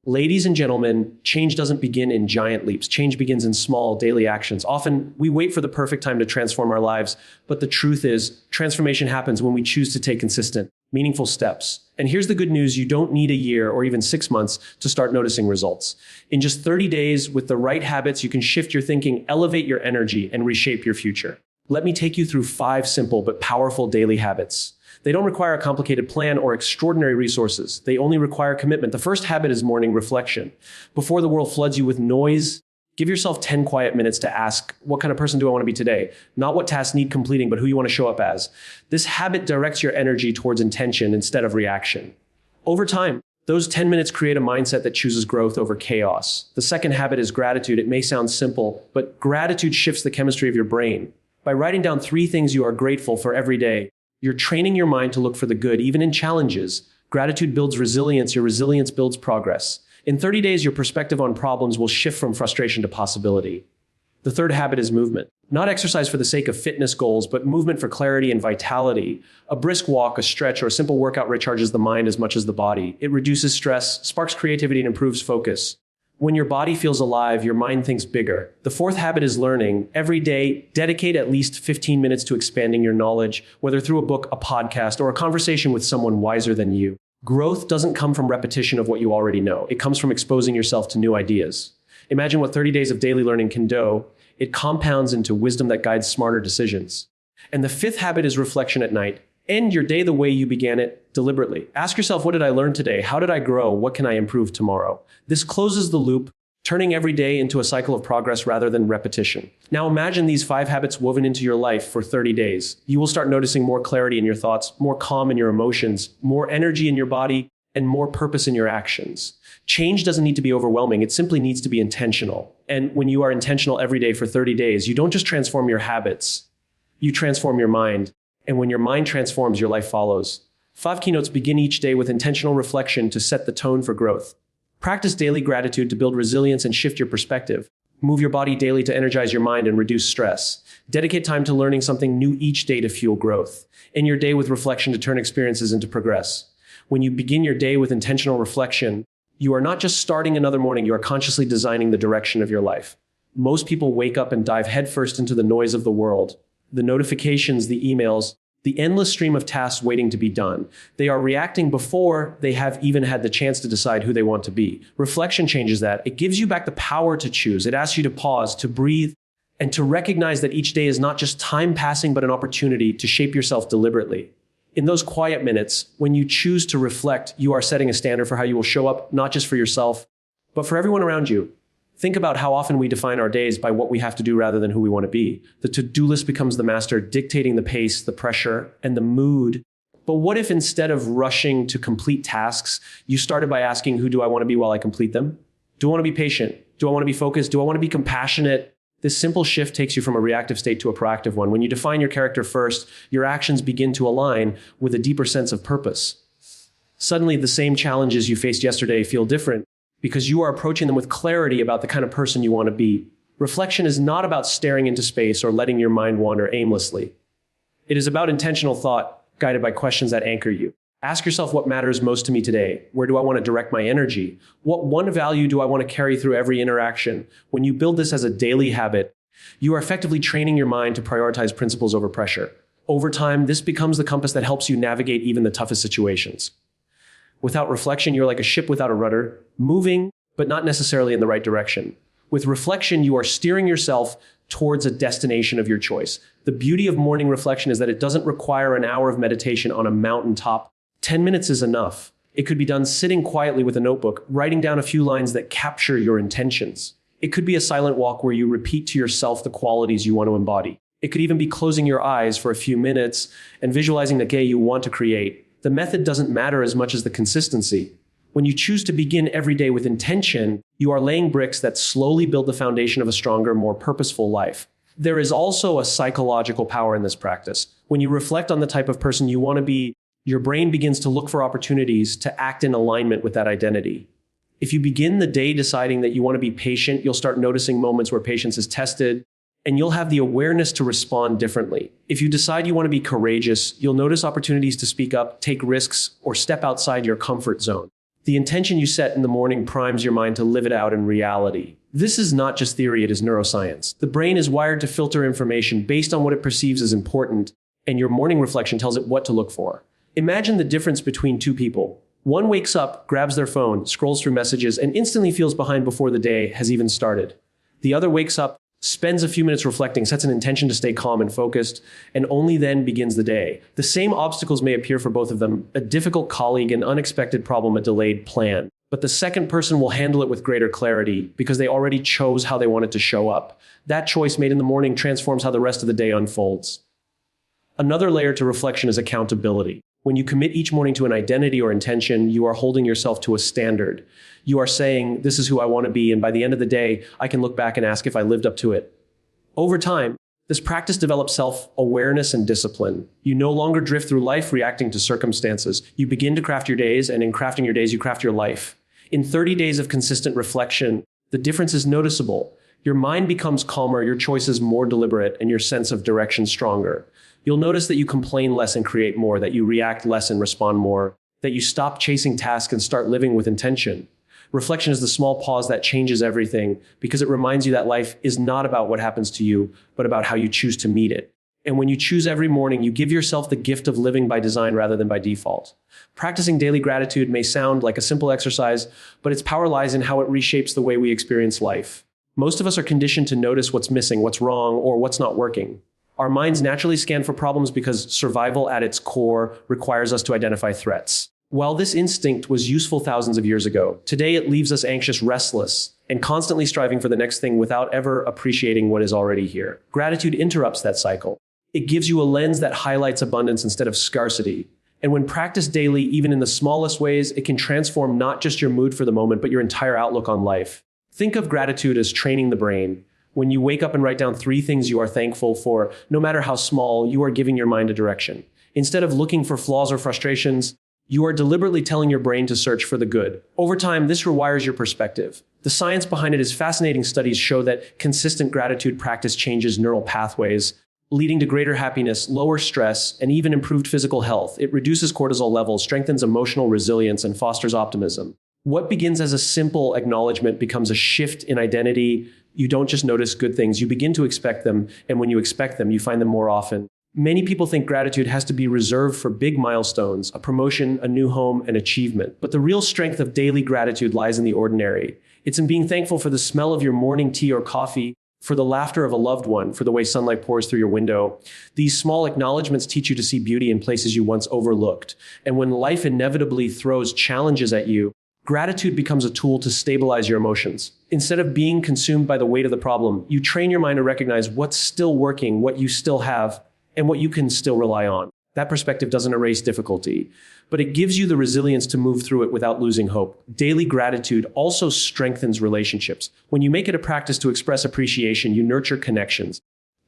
Ladies and gentlemen, change doesn't begin in giant leaps. Change begins in small daily actions. Often we wait for the perfect time to transform our lives, but the truth is transformation happens when we choose to take consistent, meaningful steps. And here's the good news: you don't need a year or even 6 months to start noticing results. In just 30 days, with the right habits, you can shift your thinking, elevate your energy, and reshape your future. Let me take you through 5 simple but powerful daily habits. They don't require a complicated plan or extraordinary resources. They only require commitment. The first habit is morning reflection. Before the world floods you with noise, give yourself 10 quiet minutes to ask, what kind of person do I want to be today? Not what tasks need completing, but who you want to show up as. This habit directs your energy towards intention instead of reaction. Over time, those 10 minutes create a mindset that chooses growth over chaos. The second habit is gratitude. It may sound simple, but gratitude shifts the chemistry of your brain. By writing down 3 things you are grateful for every day, you're training your mind to look for the good, even in challenges. Gratitude builds resilience. Your resilience builds progress. In 30 days, your perspective on problems will shift from frustration to possibility. The third habit is movement. Not exercise for the sake of fitness goals, but movement for clarity and vitality. A brisk walk, a stretch, or a simple workout recharges the mind as much as the body. It reduces stress, sparks creativity, and improves focus. When your body feels alive, your mind thinks bigger. The fourth habit is learning. Every day, dedicate at least 15 minutes to expanding your knowledge, whether through a book, a podcast, or a conversation with someone wiser than you. Growth doesn't come from repetition of what you already know. It comes from exposing yourself to new ideas. Imagine what 30 days of daily learning can do. It compounds into wisdom that guides smarter decisions. And the fifth habit is reflection at night. End your day the way you began it, deliberately. Ask yourself, what did I learn today? How did I grow? What can I improve tomorrow? This closes the loop, turning every day into a cycle of progress rather than repetition. Now imagine these 5 habits woven into your life for 30 days. You will start noticing more clarity in your thoughts, more calm in your emotions, more energy in your body, and more purpose in your actions. Change doesn't need to be overwhelming. It simply needs to be intentional. And when you are intentional every day for 30 days, you don't just transform your habits, you transform your mind. And when your mind transforms, your life follows. 5 keynotes begin each day with intentional reflection to set the tone for growth. Practice daily gratitude to build resilience and shift your perspective. Move your body daily to energize your mind and reduce stress. Dedicate time to learning something new each day to fuel growth. End your day with reflection to turn experiences into progress. When you begin your day with intentional reflection, you are not just starting another morning, you are consciously designing the direction of your life. Most people wake up and dive headfirst into the noise of the world. The notifications, the emails, the endless stream of tasks waiting to be done. They are reacting before they have even had the chance to decide who they want to be. Reflection changes that. It gives you back the power to choose. It asks you to pause, to breathe, and to recognize that each day is not just time passing, but an opportunity to shape yourself deliberately. In those quiet minutes, when you choose to reflect, you are setting a standard for how you will show up, not just for yourself, but for everyone around you. Think about how often we define our days by what we have to do rather than who we want to be. The to-do list becomes the master, dictating the pace, the pressure, and the mood. But what if instead of rushing to complete tasks, you started by asking, who do I want to be while I complete them? Do I want to be patient? Do I want to be focused? Do I want to be compassionate? This simple shift takes you from a reactive state to a proactive one. When you define your character first, your actions begin to align with a deeper sense of purpose. Suddenly, the same challenges you faced yesterday feel different, because you are approaching them with clarity about the kind of person you want to be. Reflection is not about staring into space or letting your mind wander aimlessly. It is about intentional thought, guided by questions that anchor you. Ask yourself, what matters most to me today? Where do I want to direct my energy? What one value do I want to carry through every interaction? When you build this as a daily habit, you are effectively training your mind to prioritize principles over pressure. Over time, this becomes the compass that helps you navigate even the toughest situations. Without reflection, you're like a ship without a rudder, moving, but not necessarily in the right direction. With reflection, you are steering yourself towards a destination of your choice. The beauty of morning reflection is that it doesn't require an hour of meditation on a mountaintop. 10 minutes is enough. It could be done sitting quietly with a notebook, writing down a few lines that capture your intentions. It could be a silent walk where you repeat to yourself the qualities you want to embody. It could even be closing your eyes for a few minutes and visualizing the day you want to create. The method doesn't matter as much as the consistency. When you choose to begin every day with intention, you are laying bricks that slowly build the foundation of a stronger, more purposeful life. There is also a psychological power in this practice. When you reflect on the type of person you want to be, your brain begins to look for opportunities to act in alignment with that identity. If you begin the day deciding that you want to be patient, you'll start noticing moments where patience is tested, and you'll have the awareness to respond differently. If you decide you want to be courageous, you'll notice opportunities to speak up, take risks, or step outside your comfort zone. The intention you set in the morning primes your mind to live it out in reality. This is not just theory, it is neuroscience. The brain is wired to filter information based on what it perceives as important, and your morning reflection tells it what to look for. Imagine the difference between two people. One wakes up, grabs their phone, scrolls through messages, and instantly feels behind before the day has even started. The other wakes up, spends a few minutes reflecting, sets an intention to stay calm and focused, and only then begins the day. The same obstacles may appear for both of them: a difficult colleague, an unexpected problem, a delayed plan. But the second person will handle it with greater clarity because they already chose how they wanted to show up. That choice made in the morning transforms how the rest of the day unfolds. Another layer to reflection is accountability. When you commit each morning to an identity or intention, you are holding yourself to a standard. You are saying, this is who I want to be, and by the end of the day, I can look back and ask if I lived up to it. Over time, this practice develops self-awareness and discipline. You no longer drift through life reacting to circumstances. You begin to craft your days, and in crafting your days, you craft your life. In 30 days of consistent reflection, the difference is noticeable. Your mind becomes calmer, your choices more deliberate, and your sense of direction stronger. You'll notice that you complain less and create more, that you react less and respond more, that you stop chasing tasks and start living with intention. Reflection is the small pause that changes everything because it reminds you that life is not about what happens to you, but about how you choose to meet it. And when you choose every morning, you give yourself the gift of living by design rather than by default. Practicing daily gratitude may sound like a simple exercise, but its power lies in how it reshapes the way we experience life. Most of us are conditioned to notice what's missing, what's wrong, or what's not working. Our minds naturally scan for problems because survival at its core requires us to identify threats. While this instinct was useful thousands of years ago, today it leaves us anxious, restless, and constantly striving for the next thing without ever appreciating what is already here. Gratitude interrupts that cycle. It gives you a lens that highlights abundance instead of scarcity. And when practiced daily, even in the smallest ways, it can transform not just your mood for the moment, but your entire outlook on life. Think of gratitude as training the brain. When you wake up and write down 3 things you are thankful for, no matter how small, you are giving your mind a direction. Instead of looking for flaws or frustrations, you are deliberately telling your brain to search for the good. Over time, this rewires your perspective. The science behind it is fascinating. Studies show that consistent gratitude practice changes neural pathways, leading to greater happiness, lower stress, and even improved physical health. It reduces cortisol levels, strengthens emotional resilience, and fosters optimism. What begins as a simple acknowledgement becomes a shift in identity. You don't just notice good things, you begin to expect them, and when you expect them, you find them more often. Many people think gratitude has to be reserved for big milestones, a promotion, a new home, an achievement. But the real strength of daily gratitude lies in the ordinary. It's in being thankful for the smell of your morning tea or coffee, for the laughter of a loved one, for the way sunlight pours through your window. These small acknowledgments teach you to see beauty in places you once overlooked. And when life inevitably throws challenges at you, gratitude becomes a tool to stabilize your emotions. Instead of being consumed by the weight of the problem, you train your mind to recognize what's still working, what you still have, and what you can still rely on. That perspective doesn't erase difficulty, but it gives you the resilience to move through it without losing hope. Daily gratitude also strengthens relationships. When you make it a practice to express appreciation, you nurture connections.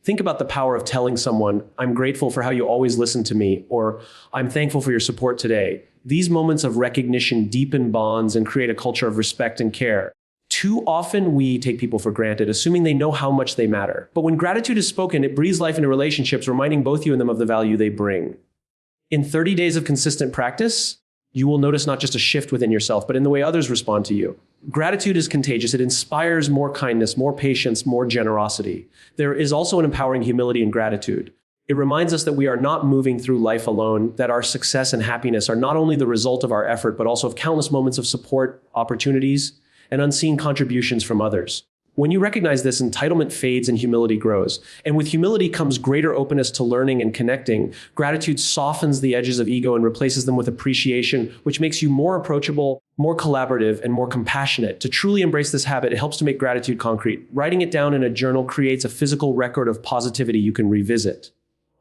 Think about the power of telling someone, "I'm grateful for how you always listen to me," or "I'm thankful for your support today." These moments of recognition deepen bonds and create a culture of respect and care. Too often we take people for granted, assuming they know how much they matter. But when gratitude is spoken, it breathes life into relationships, reminding both you and them of the value they bring. In 30 days of consistent practice, you will notice not just a shift within yourself, but in the way others respond to you. Gratitude is contagious. It inspires more kindness, more patience, more generosity. There is also an empowering humility in gratitude. It reminds us that we are not moving through life alone, that our success and happiness are not only the result of our effort, but also of countless moments of support, opportunities, and unseen contributions from others. When you recognize this, entitlement fades and humility grows. And with humility comes greater openness to learning and connecting. Gratitude softens the edges of ego and replaces them with appreciation, which makes you more approachable, more collaborative, and more compassionate. To truly embrace this habit, it helps to make gratitude concrete. Writing it down in a journal creates a physical record of positivity you can revisit.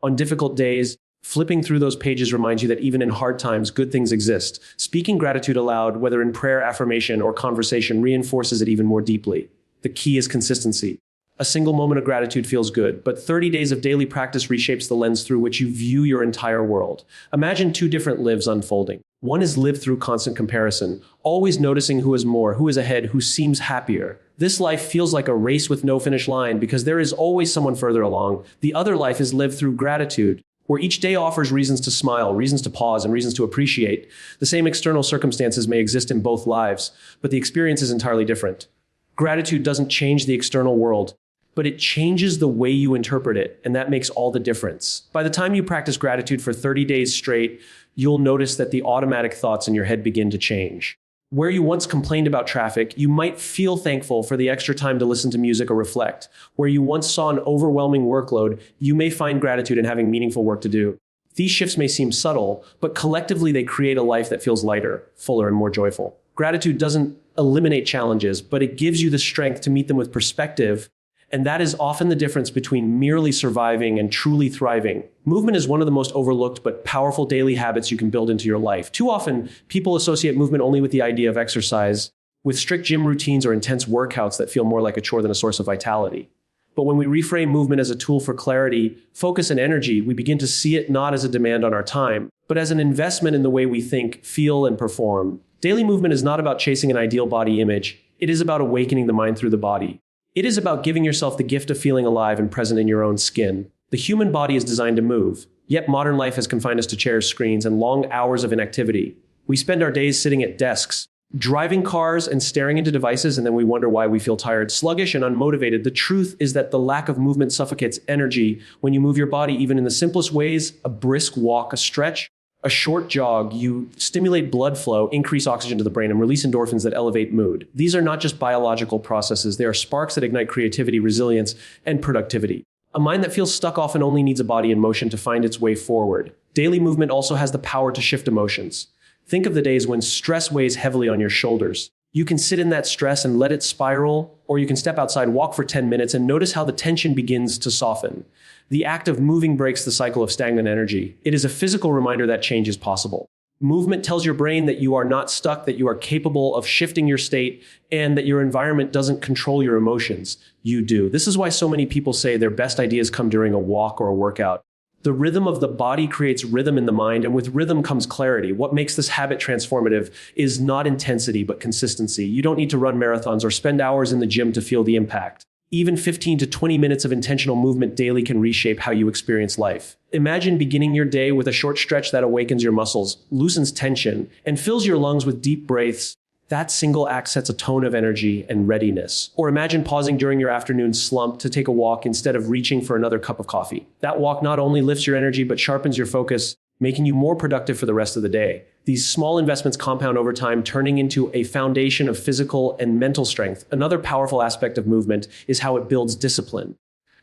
On difficult days, flipping through those pages reminds you that even in hard times, good things exist. Speaking gratitude aloud, whether in prayer, affirmation, or conversation, reinforces it even more deeply. The key is consistency. A single moment of gratitude feels good, but 30 days of daily practice reshapes the lens through which you view your entire world. Imagine 2 different lives unfolding. One is lived through constant comparison, always noticing who is more, who is ahead, who seems happier. This life feels like a race with no finish line because there is always someone further along. The other life is lived through gratitude, Where each day offers reasons to smile, reasons to pause, and reasons to appreciate, the same external circumstances may exist in both lives, but the experience is entirely different. Gratitude doesn't change the external world, but it changes the way you interpret it, and that makes all the difference. By the time you practice gratitude for 30 days straight, you'll notice that the automatic thoughts in your head begin to change. Where you once complained about traffic, you might feel thankful for the extra time to listen to music or reflect. Where you once saw an overwhelming workload, you may find gratitude in having meaningful work to do. These shifts may seem subtle, but collectively they create a life that feels lighter, fuller, and more joyful. Gratitude doesn't eliminate challenges, but it gives you the strength to meet them with perspective. And that is often the difference between merely surviving and truly thriving. Movement is one of the most overlooked but powerful daily habits you can build into your life. Too often, people associate movement only with the idea of exercise, with strict gym routines or intense workouts that feel more like a chore than a source of vitality. But when we reframe movement as a tool for clarity, focus, and energy, we begin to see it not as a demand on our time, but as an investment in the way we think, feel, and perform. Daily movement is not about chasing an ideal body image. It is about awakening the mind through the body. It is about giving yourself the gift of feeling alive and present in your own skin. The human body is designed to move, yet modern life has confined us to chairs, screens, and long hours of inactivity. We spend our days sitting at desks, driving cars, and staring into devices, and then we wonder why we feel tired, sluggish, and unmotivated. The truth is that the lack of movement suffocates energy. When you move your body, even in the simplest ways, a brisk walk, a stretch, a short jog, you stimulate blood flow, increase oxygen to the brain, and release endorphins that elevate mood. These are not just biological processes. They are sparks that ignite creativity, resilience, and productivity. A mind that feels stuck often only needs a body in motion to find its way forward. Daily movement also has the power to shift emotions. Think of the days when stress weighs heavily on your shoulders. You can sit in that stress and let it spiral, or you can step outside, walk for 10 minutes, and notice how the tension begins to soften. The act of moving breaks the cycle of stagnant energy. It is a physical reminder that change is possible. Movement tells your brain that you are not stuck, that you are capable of shifting your state, and that your environment doesn't control your emotions. You do. This is why so many people say their best ideas come during a walk or a workout. The rhythm of the body creates rhythm in the mind, and with rhythm comes clarity. What makes this habit transformative is not intensity, but consistency. You don't need to run marathons or spend hours in the gym to feel the impact. Even 15 to 20 minutes of intentional movement daily can reshape how you experience life. Imagine beginning your day with a short stretch that awakens your muscles, loosens tension, and fills your lungs with deep breaths. That single act sets a tone of energy and readiness. Or imagine pausing during your afternoon slump to take a walk instead of reaching for another cup of coffee. That walk not only lifts your energy, but sharpens your focus, making you more productive for the rest of the day. These small investments compound over time, turning into a foundation of physical and mental strength. Another powerful aspect of movement is how it builds discipline.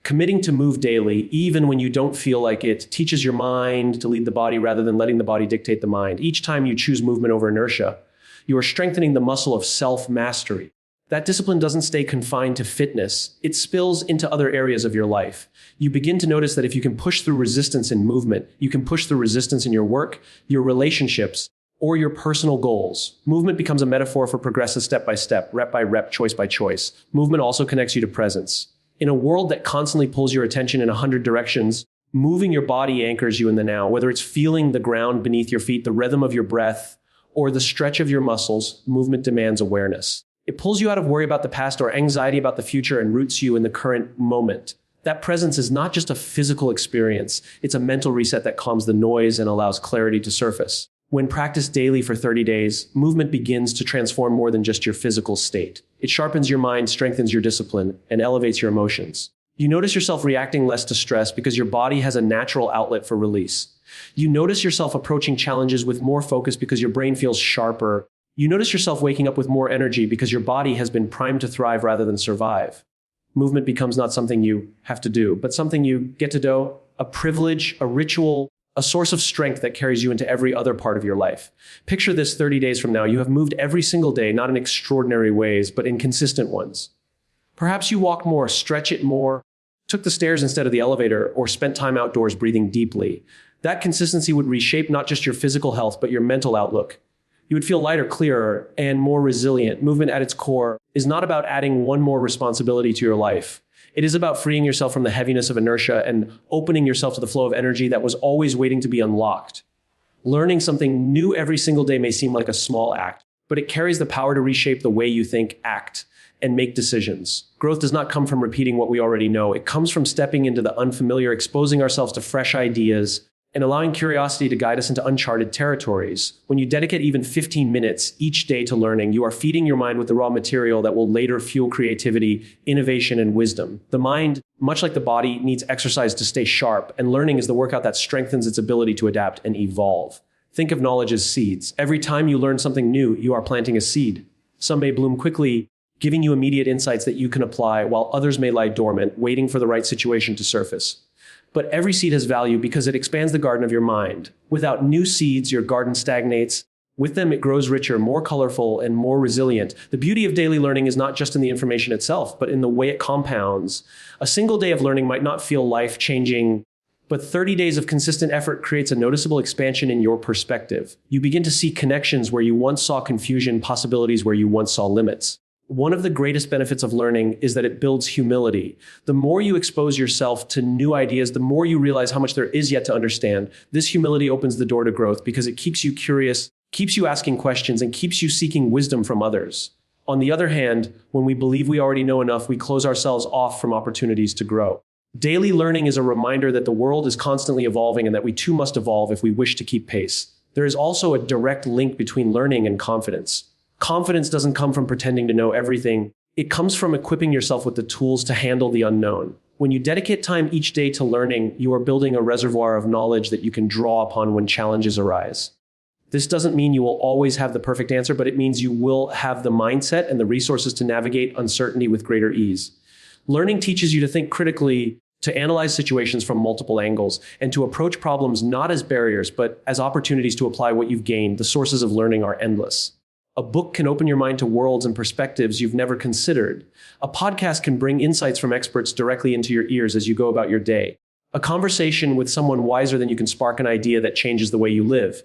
Committing to move daily, even when you don't feel like it, teaches your mind to lead the body rather than letting the body dictate the mind. Each time you choose movement over inertia, you are strengthening the muscle of self-mastery. That discipline doesn't stay confined to fitness. It spills into other areas of your life. You begin to notice that if you can push through resistance in movement, you can push through resistance in your work, your relationships, or your personal goals. Movement becomes a metaphor for progressive step by step, rep by rep, choice by choice. Movement also connects you to presence. In a world that constantly pulls your attention in 100 directions, moving your body anchors you in the now. Whether it's feeling the ground beneath your feet, the rhythm of your breath, or the stretch of your muscles, movement demands awareness. It pulls you out of worry about the past or anxiety about the future and roots you in the current moment. That presence is not just a physical experience, it's a mental reset that calms the noise and allows clarity to surface. When practiced daily for 30 days, movement begins to transform more than just your physical state. It sharpens your mind, strengthens your discipline, and elevates your emotions. You notice yourself reacting less to stress because your body has a natural outlet for release. You notice yourself approaching challenges with more focus because your brain feels sharper. You notice yourself waking up with more energy because your body has been primed to thrive rather than survive. Movement becomes not something you have to do, but something you get to do, a privilege, a ritual, a source of strength that carries you into every other part of your life. Picture this 30 days from now. You have moved every single day, not in extraordinary ways, but in consistent ones. Perhaps you walked more, stretched it more, took the stairs instead of the elevator, or spent time outdoors breathing deeply. That consistency would reshape not just your physical health, but your mental outlook. You would feel lighter, clearer, and more resilient. Movement at its core is not about adding one more responsibility to your life. It is about freeing yourself from the heaviness of inertia and opening yourself to the flow of energy that was always waiting to be unlocked. Learning something new every single day may seem like a small act, but it carries the power to reshape the way you think, act, and make decisions. Growth does not come from repeating what we already know. It comes from stepping into the unfamiliar, exposing ourselves to fresh ideas, and allowing curiosity to guide us into uncharted territories. When you dedicate even 15 minutes each day to learning, you are feeding your mind with the raw material that will later fuel creativity, innovation, and wisdom. The mind, much like the body, needs exercise to stay sharp, and learning is the workout that strengthens its ability to adapt and evolve. Think of knowledge as seeds. Every time you learn something new, you are planting a seed. Some may bloom quickly, giving you immediate insights that you can apply, while others may lie dormant, waiting for the right situation to surface. But every seed has value because it expands the garden of your mind. Without new seeds, your garden stagnates. With them, it grows richer, more colorful, and more resilient. The beauty of daily learning is not just in the information itself, but in the way it compounds. A single day of learning might not feel life-changing, but 30 days of consistent effort creates a noticeable expansion in your perspective. You begin to see connections where you once saw confusion, possibilities where you once saw limits. One of the greatest benefits of learning is that it builds humility. The more you expose yourself to new ideas, the more you realize how much there is yet to understand. This humility opens the door to growth because it keeps you curious, keeps you asking questions, and keeps you seeking wisdom from others. On the other hand, when we believe we already know enough, we close ourselves off from opportunities to grow. Daily learning is a reminder that the world is constantly evolving and that we too must evolve if we wish to keep pace. There is also a direct link between learning and confidence. Confidence doesn't come from pretending to know everything. It comes from equipping yourself with the tools to handle the unknown. When you dedicate time each day to learning, you are building a reservoir of knowledge that you can draw upon when challenges arise. This doesn't mean you will always have the perfect answer, but it means you will have the mindset and the resources to navigate uncertainty with greater ease. Learning teaches you to think critically, to analyze situations from multiple angles, and to approach problems not as barriers, but as opportunities to apply what you've gained. The sources of learning are endless. A book can open your mind to worlds and perspectives you've never considered. A podcast can bring insights from experts directly into your ears as you go about your day. A conversation with someone wiser than you can spark an idea that changes the way you live.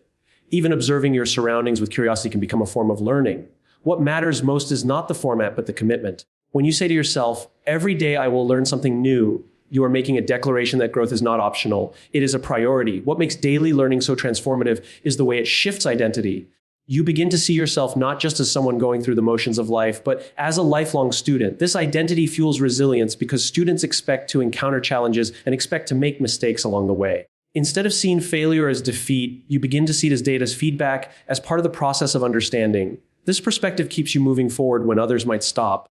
Even observing your surroundings with curiosity can become a form of learning. What matters most is not the format, but the commitment. When you say to yourself, every day I will learn something new, you are making a declaration that growth is not optional. It is a priority. What makes daily learning so transformative is the way it shifts identity. You begin to see yourself not just as someone going through the motions of life, but as a lifelong student. This identity fuels resilience because students expect to encounter challenges and expect to make mistakes along the way. Instead of seeing failure as defeat, you begin to see it as data, as feedback, as part of the process of understanding. This perspective keeps you moving forward when others might stop.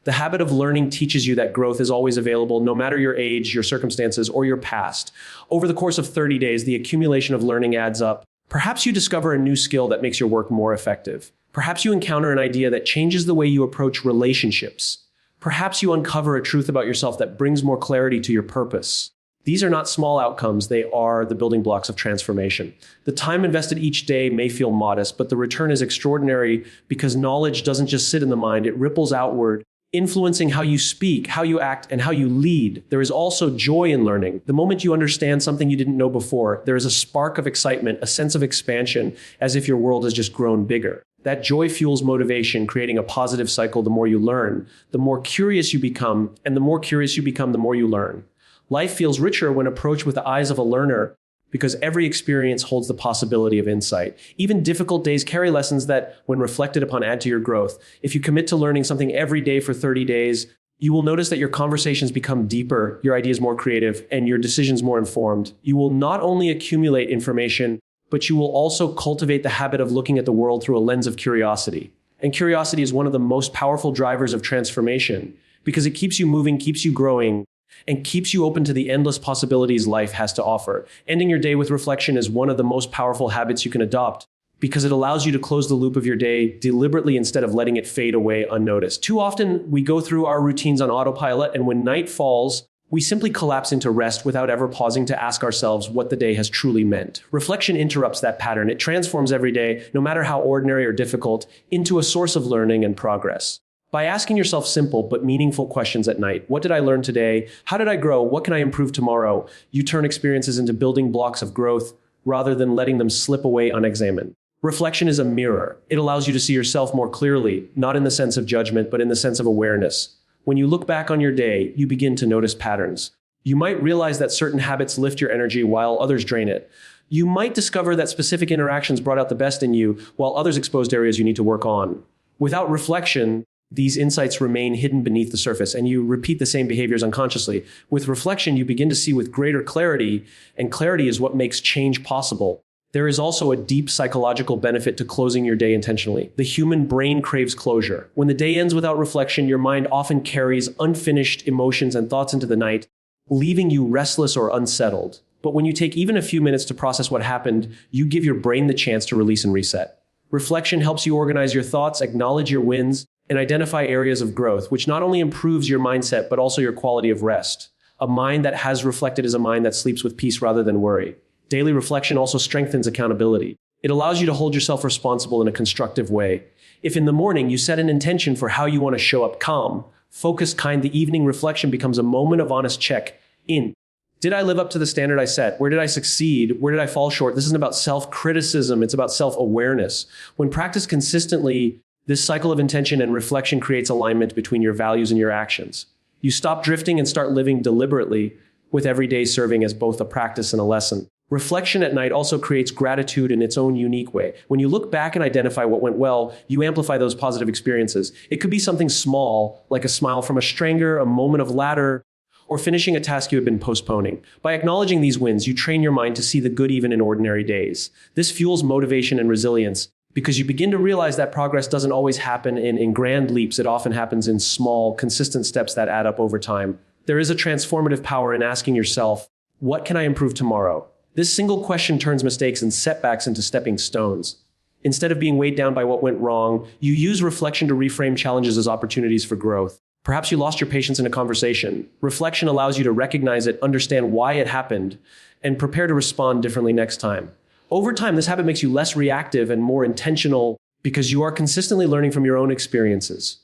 The habit of learning teaches you that growth is always available, no matter your age, your circumstances, or your past. Over the course of 30 days, the accumulation of learning adds up. Perhaps you discover a new skill that makes your work more effective. Perhaps you encounter an idea that changes the way you approach relationships. Perhaps you uncover a truth about yourself that brings more clarity to your purpose. These are not small outcomes, they are the building blocks of transformation. The time invested each day may feel modest, but the return is extraordinary because knowledge doesn't just sit in the mind, it ripples outward, influencing how you speak, how you act, and how you lead. There is also joy in learning. The moment you understand something you didn't know before, there is a spark of excitement, a sense of expansion, as if your world has just grown bigger. That joy fuels motivation, creating a positive cycle. The more you learn, the more curious you become, and the more curious you become, the more you learn. Life feels richer when approached with the eyes of a learner, because every experience holds the possibility of insight. Even difficult days carry lessons that, when reflected upon, add to your growth. If you commit to learning something every day for 30 days, you will notice that your conversations become deeper, your ideas more creative, and your decisions more informed. You will not only accumulate information, but you will also cultivate the habit of looking at the world through a lens of curiosity. And curiosity is one of the most powerful drivers of transformation, because it keeps you moving, keeps you growing, and keeps you open to the endless possibilities life has to offer. Ending your day with reflection is one of the most powerful habits you can adopt because it allows you to close the loop of your day deliberately instead of letting it fade away unnoticed. Too often, we go through our routines on autopilot, and when night falls, we simply collapse into rest without ever pausing to ask ourselves what the day has truly meant. Reflection interrupts that pattern. It transforms every day, no matter how ordinary or difficult, into a source of learning and progress. By asking yourself simple but meaningful questions at night, what did I learn today? How did I grow? What can I improve tomorrow? You turn experiences into building blocks of growth rather than letting them slip away unexamined. Reflection is a mirror. It allows you to see yourself more clearly, not in the sense of judgment, but in the sense of awareness. When you look back on your day, you begin to notice patterns. You might realize that certain habits lift your energy while others drain it. You might discover that specific interactions brought out the best in you while others exposed areas you need to work on. Without reflection, These insights remain hidden beneath the surface, and you repeat the same behaviors unconsciously. With reflection, you begin to see with greater clarity, and clarity is what makes change possible. There is also a deep psychological benefit to closing your day intentionally. The human brain craves closure. When the day ends without reflection, your mind often carries unfinished emotions and thoughts into the night, leaving you restless or unsettled. But when you take even a few minutes to process what happened, you give your brain the chance to release and reset. Reflection helps you organize your thoughts, acknowledge your wins, and identify areas of growth, which not only improves your mindset, but also your quality of rest. A mind that has reflected is a mind that sleeps with peace rather than worry. Daily reflection also strengthens accountability. It allows you to hold yourself responsible in a constructive way. If in the morning you set an intention for how you want to show up calm, focused, kind, the evening reflection becomes a moment of honest check in. Did I live up to the standard I set? Where did I succeed? Where did I fall short? This isn't about self-criticism. It's about self-awareness. When practiced consistently, this cycle of intention and reflection creates alignment between your values and your actions. You stop drifting and start living deliberately, with every day serving as both a practice and a lesson. Reflection at night also creates gratitude in its own unique way. When you look back and identify what went well, you amplify those positive experiences. It could be something small, like a smile from a stranger, a moment of laughter, or finishing a task you had been postponing. By acknowledging these wins, you train your mind to see the good even in ordinary days. This fuels motivation and resilience, because you begin to realize that progress doesn't always happen in grand leaps. It often happens in small, consistent steps that add up over time. There is a transformative power in asking yourself, what can I improve tomorrow? This single question turns mistakes and setbacks into stepping stones. Instead of being weighed down by what went wrong, you use reflection to reframe challenges as opportunities for growth. Perhaps you lost your patience in a conversation. Reflection allows you to recognize it, understand why it happened, and prepare to respond differently next time. Over time, this habit makes you less reactive and more intentional because you are consistently learning from your own experiences.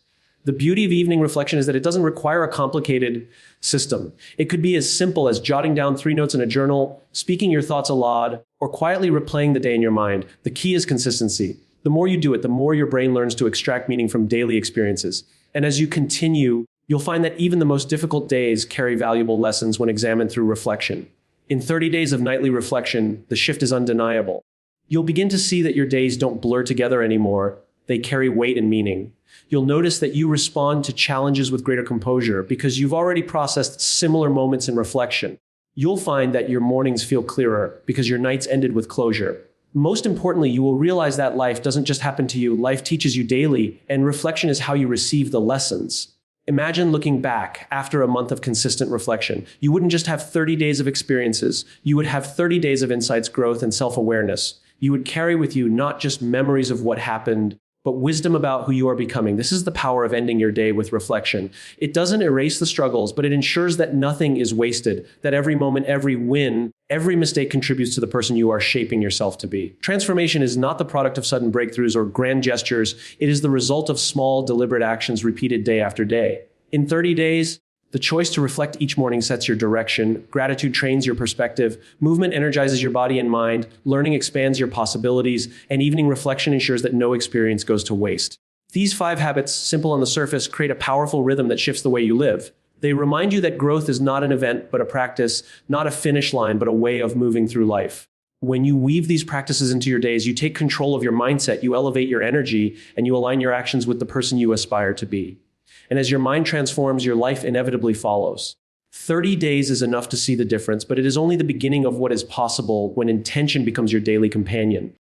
The beauty of evening reflection is that it doesn't require a complicated system. It could be as simple as jotting down 3 notes in a journal, speaking your thoughts aloud, or quietly replaying the day in your mind. The key is consistency. The more you do it, the more your brain learns to extract meaning from daily experiences. And as you continue, you'll find that even the most difficult days carry valuable lessons when examined through reflection. In 30 days of nightly reflection, the shift is undeniable. You'll begin to see that your days don't blur together anymore. They carry weight and meaning. You'll notice that you respond to challenges with greater composure because you've already processed similar moments in reflection. You'll find that your mornings feel clearer because your nights ended with closure. Most importantly, you will realize that life doesn't just happen to you. Life teaches you daily, and reflection is how you receive the lessons. Imagine looking back after a month of consistent reflection. You wouldn't just have 30 days of experiences. You would have 30 days of insights, growth, and self-awareness. You would carry with you not just memories of what happened, but wisdom about who you are becoming. This is the power of ending your day with reflection. It doesn't erase the struggles, but it ensures that nothing is wasted, that every moment, every win, every mistake contributes to the person you are shaping yourself to be. Transformation is not the product of sudden breakthroughs or grand gestures. It is the result of small, deliberate actions repeated day after day. In 30 days, the choice to reflect each morning sets your direction. Gratitude trains your perspective. Movement energizes your body and mind. Learning expands your possibilities. And evening reflection ensures that no experience goes to waste. These 5 habits, simple on the surface, create a powerful rhythm that shifts the way you live. They remind you that growth is not an event, but a practice, not a finish line, but a way of moving through life. When you weave these practices into your days, you take control of your mindset, you elevate your energy, and you align your actions with the person you aspire to be. And as your mind transforms, your life inevitably follows. 30 days is enough to see the difference, but it is only the beginning of what is possible when intention becomes your daily companion.